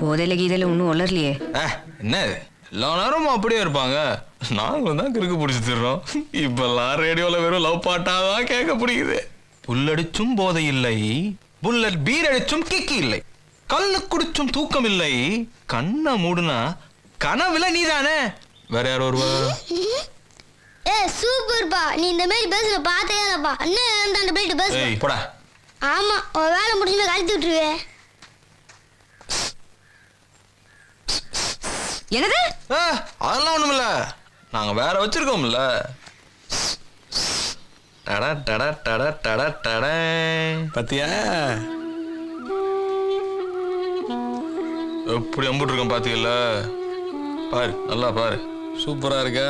போதையில கீதையில ஒன்றும் வளரலையே. என்ன எல்லா நேரமும் அப்படியே இருப்பாங்க. நாங்களும் தான் கிறுக்கு பிடிச்சி தர்றோம். இப்பெல்லாம் ரேடியோவில் வெறும் லவ் பாட்டாதான் கேட்க பிடிக்குது. புல்லடிச்சும் போதை இல்லை, புல்லட் பீர் அடிச்சும் கிக்கி இல்லை, கல்லு குடிச்சும் தூக்கம் இல்லை, கண்ணை மூடுனா கனவுல நீதானே. வேற யாரோ ஒருவா? சூப்பர்ப்பா, நீ இந்த மாதிரி பேசுற பார்த்தே இல்லப்பா. அண்ணன் அந்த பிளேட் பேசு. போடா. ஆமா, ஒரு வேலை முடிஞ்சு கழித்து விட்டுருவே. என்னது? அதெல்லாம் ஒண்ணுமில்ல, நாங்க வேற வச்சிருக்கோம்ல. டடா டடா டடா டடா டடா. பாத்தியா எப்படி அம்பிட்டு இருக்கோம் பாத்தீங்கல்ல? பாரு, நல்லா பாரு. சூப்பரா இருக்கா?